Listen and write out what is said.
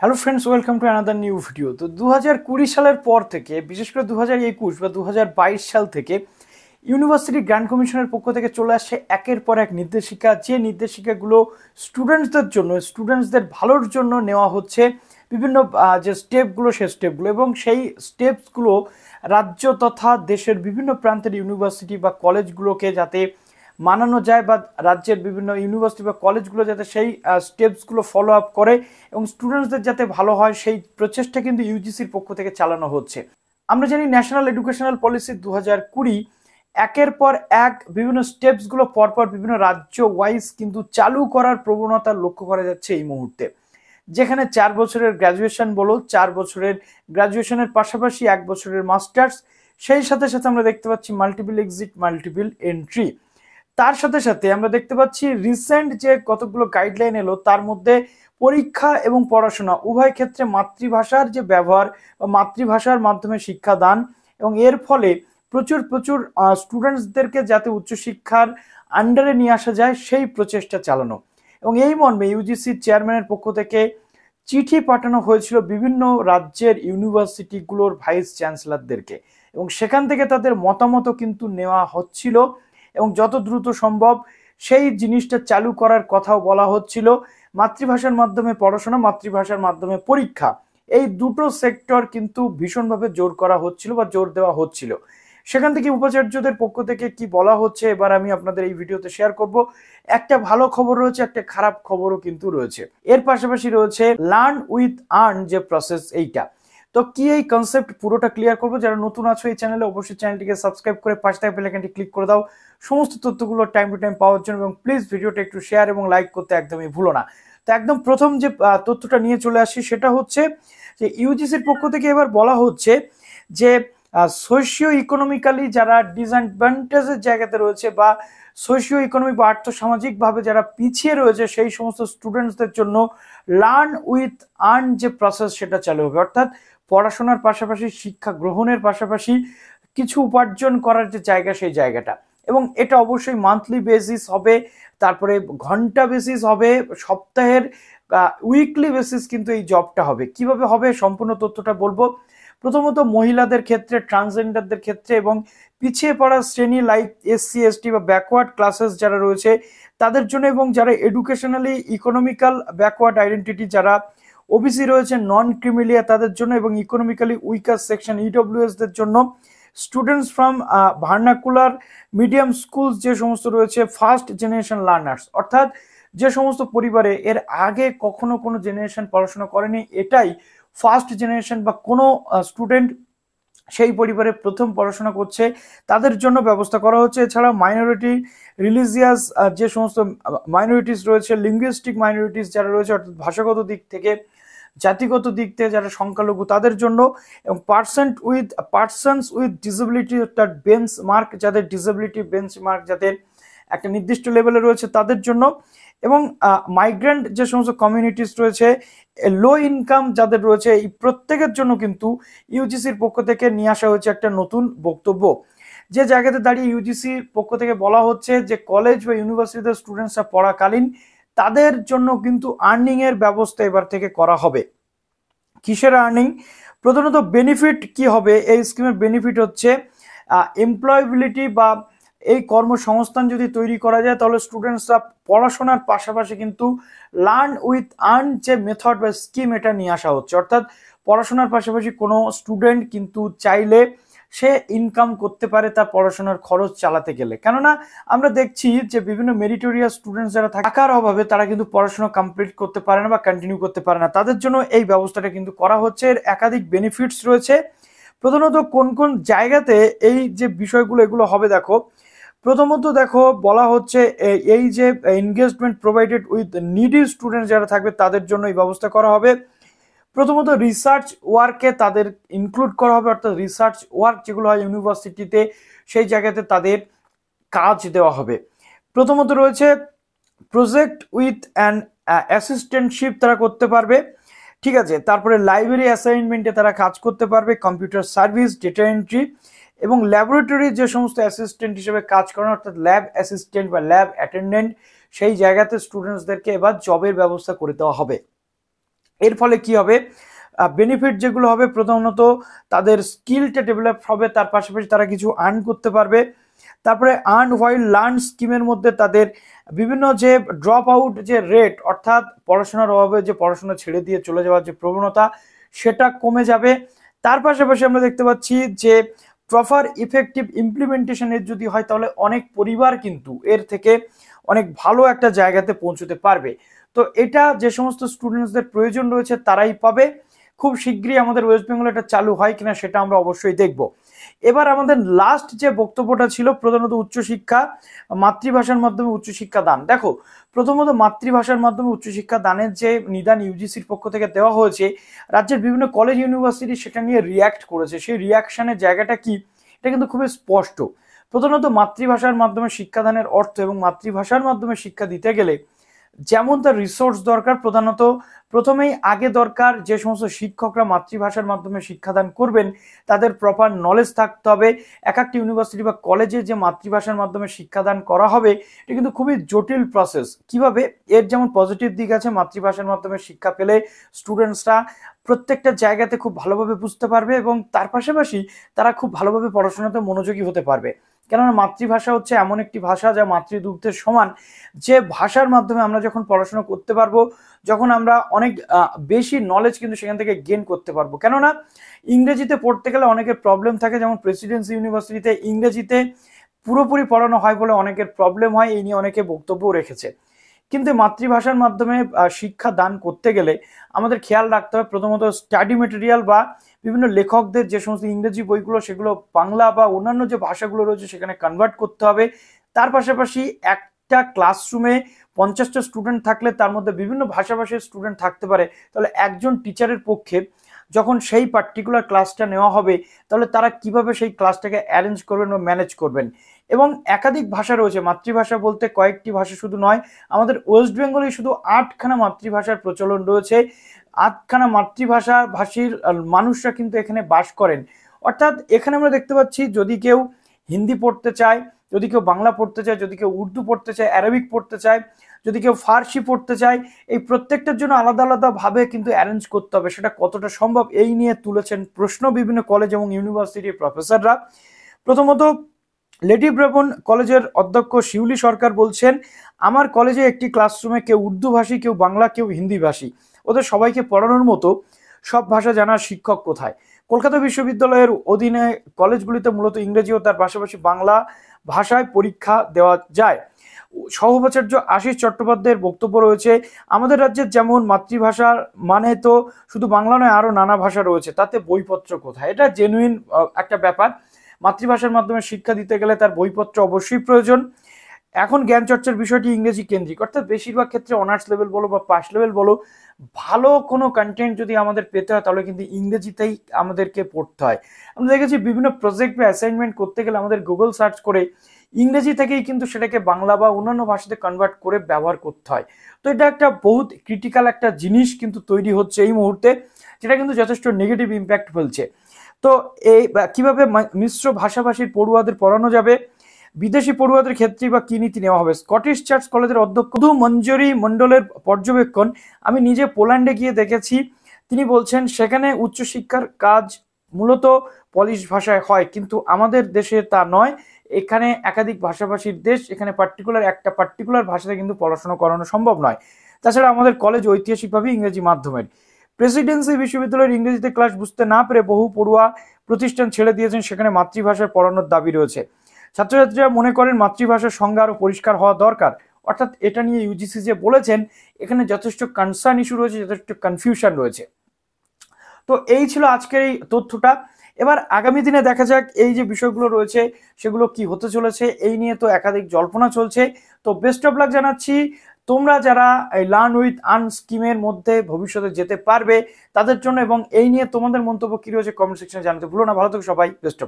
Hello friends, welcome to another new video. তো 2020 সালের পর থেকে, বিশেষ করে 2021 বা 2022 সাল থেকে ইউনিভার্সিটি গ্র্যান্ড কমিশনের পক্ষ থেকে চলে আসছে একের পর এক নির্দেশিকা, যে নির্দেশিকাগুলো স্টুডেন্টসদের ভালোর জন্য নেওয়া হচ্ছে। বিভিন্ন যে স্টেপগুলো, সেই স্টেপগুলো এবং সেই স্টেপসগুলো রাজ্য তথা দেশের বিভিন্ন প্রান্তের ইউনিভার্সিটি বা কলেজগুলোকে যাতে মানানো যায়, বা রাজ্যের বিভিন্ন ইউনিভার্সিটি বা কলেজগুলো যাতে সেই স্টেপসগুলো ফলো আপ করে এবং স্টুডেন্টসদের যাতে ভালো হয়, সেই প্রচেষ্টা কিন্তু ইউজিসির পক্ষ থেকে চালানো হচ্ছে। আমরা জানি ন্যাশনাল এডুকেশনাল পলিসি 2020 একের পর এক বিভিন্ন স্টেপসগুলো পরপর বিভিন্ন রাজ্য ওয়াইজ কিন্তু চালু করার প্রবণতা লক্ষ্য করা যাচ্ছে এই মুহূর্তে। যেখানে 4 বছরের গ্র্যাজুয়েশন বলো, 4 বছরের গ্র্যাজুয়েশনের পাশাপাশি 1 বছরের মাস্টার্স, সেই সাথে সাথে আমরা দেখতে পাচ্ছি মাল্টিপল এক্সিট, মাল্টিপল এন্ট্রি। তার সাথে সাথে আমরা দেখতে পাচ্ছি রিসেন্ট যে কতগুলো গাইডলাইন এলো, তার মধ্যে পরীক্ষা এবং পড়াশোনা উভয় ক্ষেত্রে মাতৃভাষার যে ব্যবহার বা মাতৃভাষার মাধ্যমে শিক্ষাদান, এবং এর ফলে প্রচুর প্রচুর স্টুডেন্টসদেরকে যাতে উচ্চশিক্ষার আন্ডারে নিয়ে আসা যায়, সেই প্রচেষ্টা চালানো। এবং এই মর্মে ইউজিসির চেয়ারম্যানের পক্ষ থেকে চিঠি পাঠানো হয়েছিল বিভিন্ন রাজ্যের ইউনিভার্সিটিগুলোর ভাইস চ্যান্সেলরদেরকে, এবং সেখান থেকে তাদের মতামতও কিন্তু নেওয়া হচ্ছিল এবং যত দ্রুত সম্ভব সেই জিনিসটা চালু করার কথাও বলা হচ্ছিল। মাতৃভাষার মাধ্যমে পড়াশোনা, মাতৃভাষার মাধ্যমে পরীক্ষা, এই দুটো সেক্টর কিন্তু ভীষণভাবে জোর করা হচ্ছিল বা জোর দেওয়া হচ্ছিল। সেখান থেকে উপাচার্যদের পক্ষ থেকে কি বলা হচ্ছে এবার আমি আপনাদের এই ভিডিওতে শেয়ার করব। একটা ভালো খবর রয়েছে, একটা খারাপ খবরও কিন্তু রয়েছে। এর পাশাপাশি রয়েছে লার্ন উইথ আর্ন যে প্রসেস, এইটা তো কি এই কনসেপ্ট পুরোটা ক্লিয়ার করবো। যারা নতুন আছো এই চ্যানেলে, অবশ্যই চ্যানেলটিকে সাবস্ক্রাইব করে পাশে থাকা বেল আইকনটি ক্লিক করে দাও সমস্ত তথ্যগুলো টাইম টু টাইম পাওয়ার জন্য, এবং প্লিজ ভিডিওটা একটু শেয়ার এবং লাইক করতে একদমই ভুলো না। তো একদম প্রথম যে তথ্যটা নিয়ে চলে আসি সেটা হচ্ছে যে ইউজিসির পক্ষ থেকে এবার বলা হচ্ছে যে সোশিও ইকোনমিক্যালি যারা ডিসঅ্যাডভান্টেজের জায়গাতে রয়েছে বা সোশিও ইকোনমিক বা আর্থসামাজিকভাবে যারা পিছিয়ে রয়েছে, সেই সমস্ত স্টুডেন্টসদের জন্য লার্ন উইথ আর্ন যে প্রসেস সেটা চালু হবে। অর্থাৎ পড়াশোনার পাশাপাশি, শিক্ষা গ্রহণের পাশাপাশি কিছু উপার্জন করার যে জায়গা, সেই জায়গাটা। এবং এটা অবশ্যই মান্থলি বেসিস হবে, তারপরে ঘন্টা বেসিস হবে, সপ্তাহের উইকলি বেসিস কিন্তু এই জবটা হবে। কিভাবে হবে সম্পূর্ণ তথ্যটা বলবো। প্রথমত মহিলাদের ক্ষেত্রে, ট্রান্সজেন্ডারদের ক্ষেত্রে এবং পিছিয়ে পড়া শ্রেণী লাইক এসসি এসটি বা ব্যাকওয়ার্ড ক্লাসেস যারা রয়েছে তাদের জন্য, এবং যারা এডুকেশনালি ইকোনমিক্যাল ব্যাকওয়ার্ড আইডেন্টিটি, যারা ওবিসি রয়েছে, নন ক্রিমিলিয়া তাদের জন্য, এবং ইকোনমিক্যালি উইকার সেকশন ইডব্লিউএসদের জন্য, students from vernacular medium school যে সমস্ত রয়েছে, ফার্স্ট জেনারেশন লার্নার্স, অর্থাৎ যে সমস্ত পরিবারে এর আগে কখনো কোনো জেনারেশন পড়াশোনা করেনি, এটাই ফার্স্ট জেনারেশন বা কোনো স্টুডেন্ট সেই পরিবারে প্রথম পড়াশোনা করছে, তাদের জন্য ব্যবস্থা করা হচ্ছে। এছাড়া মাইনরিটি, রিলিজিয়াস যে সমস্ত মাইনরিটিস রয়েছে, লিঙ্গুইস্টিক মাইনরিটিস যারা রয়েছে, অর্থাৎ ভাষাগত দিক থেকে, জাতিগত দিক থেকে যারা সংখ্যালঘু তাদের জন্য, এবং পার্সনস উইথ ডিসেবিলিটি, অর্থাৎ বেঞ্চ মার্ক, যাদের ডিসেবিলিটি বেঞ্চ মার্ক যাদের একটা নির্দিষ্ট লেভেলে রয়েছে তাদের জন্য, এবং মাইগ্রেন্ট যে সমস্ত কমিউনিটিস রয়েছে, লো ইনকাম যাদের রয়েছে, এই প্রত্যেকের জন্য কিন্তু ইউজিসির পক্ষ থেকে নিয়ে আসা হয়েছে একটা নতুন বক্তব্য। যে জায়গাতে দাঁড়িয়ে ইউজিসির পক্ষ থেকে বলা হচ্ছে যে কলেজ বা ইউনিভার্সিটিতে স্টুডেন্টসরা পড়াকালীন তাদের জন্য কিন্তু আর্নিং এর ব্যবস্থা এবার থেকে করা হবে। কিসের আর্নিং? প্রধানত বেনিফিট কি হবে এই স্কিমের? বেনিফিট হচ্ছে এমপ্লয়াবিলিটি বা এই কর্মসংস্থান যদি তৈরি করা যায়, তাহলে স্টুডেন্টসরা পড়াশোনার পাশাপাশি কিন্তু লার্ন উইথ আর্ন যে মেথড বা স্কিম, এটা নিয়ে আসা হচ্ছে। অর্থাৎ পড়াশোনার পাশাপাশি কোনো স্টুডেন্ট কিন্তু চাইলে সে ইনকাম করতে পারে তার পড়াশোনার খরচ চালাতে গেলে। কেননা আমরা দেখছি যে বিভিন্ন মেরিটোরিয়াস স্টুডেন্টস যারা টাকার অভাবে তারা কিন্তু পড়াশোনা কমপ্লিট করতে পারে না বা কন্টিনিউ করতে পারে না, তাদের জন্য এই ব্যবস্থাটা কিন্তু করা হচ্ছে। এর একাধিক বেনিফিটস রয়েছে। প্রধানত কোন কোন জায়গাতে এই যে বিষয়গুলো এগুলো হবে দেখো। প্রথমত দেখো, বলা হচ্ছে এই যে engagement provided with needy student যারা থাকবে তাদের জন্য এই ব্যবস্থা করা হবে। প্রথমত রিসার্চ ওয়ার্কে তাদের ইনক্লুড করা হবে, অর্থাৎ রিসার্চ ওয়ার্ক যেগুলো হয় ইউনিভার্সিটিতে, সেই জায়গাতে তাদের কাজ দেওয়া হবে। প্রথমত রয়েছে প্রজেক্ট উইথ অ্যান অ্যাসিস্ট্যান্টশিপ তারা করতে পারবে, ঠিক আছে। তারপরে লাইব্রেরি অ্যাসাইনমেন্টে তারা কাজ করতে পারবে, কম্পিউটার সার্ভিস, ডেটা এন্ট্রি, এবং ল্যাবরেটরি যে সমস্ত অ্যাসিস্ট্যান্ট হিসেবে কাজ করেন, অর্থাৎ ল্যাব অ্যাসিস্ট্যান্ট বা ল্যাব অ্যাটেন্ডেন্ট, সেই জায়গাতে স্টুডেন্টসদেরকে এবার জবের ব্যবস্থা করে দেওয়া হবে। এর ফলে কি হবে, বেনিফিট যেগুলো হবে প্রধানত তাদের স্কিলটা ডেভেলপ হবে, তার পাশাপাশি তারা কিছু আর্ন করতে পারবে। তারপরে আর্ন হোয়াইল লার্ন স্কিমের মধ্যে তাদের বিভিন্ন যে ড্রপ আউট যে রেট, অর্থাৎ পড়াশোনার অভাবে যে পড়াশোনা ছেড়ে দিয়ে চলে যাওয়ার যে প্রবণতা, সেটা কমে যাবে। তার পাশাপাশি আমরা দেখতে পাচ্ছি যে প্রপার ইফেক্টিভ ইমপ্লিমেন্টেশনের যদি হয়, তাহলে অনেক পরিবার কিন্তু এর থেকে অনেক ভালো একটা জায়গাতে পৌঁছতে পারবে। তো এটা যে সমস্ত স্টুডেন্টসদের প্রয়োজন রয়েছে তারাই পাবে। খুব শীঘ্রই আমাদের ওয়েস্ট বেঙ্গলে এটা চালু হয় কিনা সেটা আমরা অবশ্যই দেখব। এবার আমাদের লাস্ট যে বক্তব্যটা ছিল প্রধানত উচ্চশিক্ষা, মাতৃভাষার মাধ্যমে উচ্চশিক্ষা দান। দেখো, প্রথমত মাতৃভাষার মাধ্যমে উচ্চশিক্ষা দানের যে নিদান ইউজিসির পক্ষ থেকে দেওয়া হয়েছে, রাজ্যের বিভিন্ন কলেজ ইউনিভার্সিটি সেটা নিয়ে রিয়াক্ট করেছে। সেই রিয়াকশনের জায়গাটা কি, এটা কিন্তু খুবই স্পষ্ট। প্রধানত মাতৃভাষার মাধ্যমে শিক্ষাদানের অর্থ এবং মাতৃভাষার মাধ্যমে শিক্ষা দিতে গেলে যেমন তার রিসোর্স দরকার, প্রধানত প্রথমেই আগে দরকার যে সমস্ত শিক্ষকরা মাতৃভাষার মাধ্যমে শিক্ষাদান করবেন তাদের প্রপার নলেজ থাকতে হবে। এক একটা ইউনিভার্সিটি বা কলেজে যে মাতৃভাষার মাধ্যমে শিক্ষাদান করা হবে এটা কিন্তু খুবই জটিল প্রসেস। কিভাবে, এর যেমন পজিটিভ দিক আছে, মাতৃভাষার মাধ্যমে শিক্ষা পেলে স্টুডেন্টসরা প্রত্যেকটা জায়গাতে খুব ভালোভাবে বুঝতে পারবে এবং তার পাশাপাশি তারা খুব ভালোভাবে পড়াশোনাতে মনোযোগী হতে পারবে। কেননা মাতৃভাষা হচ্ছে এমন একটি ভাষা যা মাতৃদুগ্ধের সমান, যে ভাষার মাধ্যমে আমরা যখন পড়াশোনা করতে পারবো, যখন আমরা অনেক বেশি নলেজ কিন্তু সেখান থেকে গেইন করতে পারবো। কেননা ইংরেজিতে পড়তে গেলে অনেকের প্রবলেম থাকে, যেমন প্রেসিডেন্সি ইউনিভার্সিটিতে ইংরেজিতে পুরোপুরি পড়ানো হয় বলে অনেকের প্রবলেম হয়, এই নিয়ে অনেকে বক্তব্য রেখেছে। কিন্তু মাতৃভাষার মাধ্যমে শিক্ষা দান করতে গেলে আমাদের খেয়াল রাখতে হবে প্রথমত স্টাডি মেটেরিয়াল বা বিভিন্ন লেখকদের যে সমস্ত ইংরেজি বইগুলো সেগুলো বাংলা বা অন্যান্য যে ভাষাগুলো রয়েছে সেখানে কনভার্ট করতে হবে। তার পাশাপাশি একটা ক্লাসরুমে 50টা স্টুডেন্ট থাকলে তার মধ্যে বিভিন্ন ভাষাভাষীর স্টুডেন্ট থাকতে পারে, তাহলে একজন টিচারের পক্ষে যখন সেই পার্টিকুলার ক্লাসটা নেওয়া হবে তাহলে তারা কিভাবে সেই ক্লাসটাকে অ্যারেঞ্জ করবেন বা ম্যানেজ করবেন। এবং একাধিক ভাষা রয়েছে, মাতৃভাষা বলতে কয়েকটি ভাষা শুধু নয়, আমাদের ওয়েস্ট বেঙ্গলে শুধু 8খানা মাতৃভাষার প্রচলন রয়েছে। 8খানা মাতৃভাষা ভাষীর মানুষরা কিন্তু এখানে বাস করেন। অর্থাৎ এখানে আমরা দেখতে পাচ্ছি যদি কেউ হিন্দি পড়তে চায়, যদি কেউ বাংলা পড়তে চায়, যদি কেউ উর্দু পড়তে চায়, অ্যারাবিক পড়তে চায়, যদি কেউ ফার্সি পড়তে চায়, এই প্রত্যেকটার জন্য আলাদা আলাদা ভাবে কিন্তু অ্যারেঞ্জ করতে হবে। সেটা কতটা সম্ভব এই নিয়ে তুলেছেন প্রশ্ন বিভিন্ন কলেজ এবং ইউনিভার্সিটির প্রফেসররা। প্রথমত লেডি ব্রেবন কলেজের অধ্যক্ষ শিউলি সরকার বলছেন, আমার কলেজে একটি ক্লাসরুমে কেউ উর্দু ভাষী, কেউ বাংলা, কেউ হিন্দি ভাষী, ওদের সবাইকে পড়ানোর মতো সব ভাষা জানার শিক্ষক কোথায়? কলকাতা বিশ্ববিদ্যালয়ের অধীনে কলেজগুলিতে মূলত ইংরেজি ও তার পাশাপাশি বাংলা ভাষায় পরীক্ষা দেওয়া যায়। সহ-উপাচার্য আশিস চট্টোপাধ্যায়ের বক্তব্য রয়েছে, আমাদের রাজ্যের যেমন মাতৃভাষার মানে তো শুধু বাংলা নয়, আরো নানা ভাষা রয়েছে, তাতে বইপত্র কোথায়? এটা জেনুইন একটা ব্যাপার। মাতৃভাষার মাধ্যমে শিক্ষা দিতে গেলে তার বইপত্র অবশ্যই প্রয়োজন। এখন জ্ঞান চর্চার বিষয়টি ইংরেজি কেন্দ্রিক, অর্থাৎ বেশিরভাগ ক্ষেত্রে অনার্স লেভেল বলো বা পাস লেভেল বলো, ভালো কোনো কন্টেন্ট যদি আমাদের পেতে হয় তাহলে কিন্তু ইংরেজিতেই আমাদেরকে পড়তে হয়। আমরা দেখেছি বিভিন্ন প্রজেক্ট বা অ্যাসাইনমেন্ট করতে গেলে আমাদের গুগল সার্চ করে ইংরেজি থেকেই কিন্তু সেটাকে বাংলা বা অন্যান্য ভাষাতে কনভার্ট করে ব্যবহার করতে হয়। তো এটা একটা বহুত ক্রিটিক্যাল একটা জিনিস কিন্তু তৈরি হচ্ছে এই মুহূর্তে, যেটা কিন্তু যথেষ্ট নেগেটিভ ইম্প্যাক্ট ফেলছে। তো এই কিভাবে মিশ্র ভাষাভাষীর পড়ুয়াদের পড়ানো যাবে, বিদেশি পড়ুয়াদের ক্ষেত্রে বা কি নীতি নেওয়া হবে? স্কটিশ চার্চ কলেজের অধ্যক্ষ মঞ্জুরি মন্ডলের পর্যবেক্ষণ, আমি নিজে পোল্যান্ডে গিয়ে দেখেছি। তিনি বলছেন সেখানে উচ্চশিক্ষার কাজ মূলত পলিশ ভাষায় হয়, কিন্তু আমাদের দেশে তা নয়। এখানে একাধিক ভাষাভাষীর দেশ, এখানে একটা পার্টিকুলার ভাষাতে কিন্তু পড়াশোনা করানো সম্ভব নয়। তাছাড়া আমাদের কলেজ ঐতিহাসিকভাবে ইংরেজি মাধ্যমের। প্রেসিডেন্সি বিশ্ববিদ্যালয়ের ইংরেজিতে ক্লাস বুঝতে না পেরে বহু পড়ুয়া প্রতিষ্ঠান ছেড়ে দিয়েছেন, সেখানে মাতৃভাষার পড়ানোর দাবি রয়েছে। ছাত্রছাত্রীরা মনে করেন মাতৃভাষার সংজ্ঞা আরো পরিষ্কার হওয়া দরকার। অর্থাৎ এটা নিয়ে ইউজিসি যে বলেছেন, এখানে যথেষ্ট কনসার্ন ইস্যু রয়েছে, যথেষ্ট কনফিউশন রয়েছে। তো এই ছিল আজকের এই তথ্যটা। এবার আগামী দিনে দেখা যাক এই যে বিষয়গুলো রয়েছে সেগুলো কি হতে চলেছে, এই নিয়ে তো একাধিক জল্পনা চলছে। তো বেস্ট অফ লাক জানাচ্ছি তোমরা যারা এই লার্ন উইথ আর্ন স্কিমের মধ্যে ভবিষ্যতে যেতে পারবে তাদের জন্য, এবং এই নিয়ে তোমাদের মন্তব্য কি রয়েছে কমেন্ট সেকশনে জানাতে ভুলো না। ভালো থেকো সবাই, বেস্ট অফ লাক।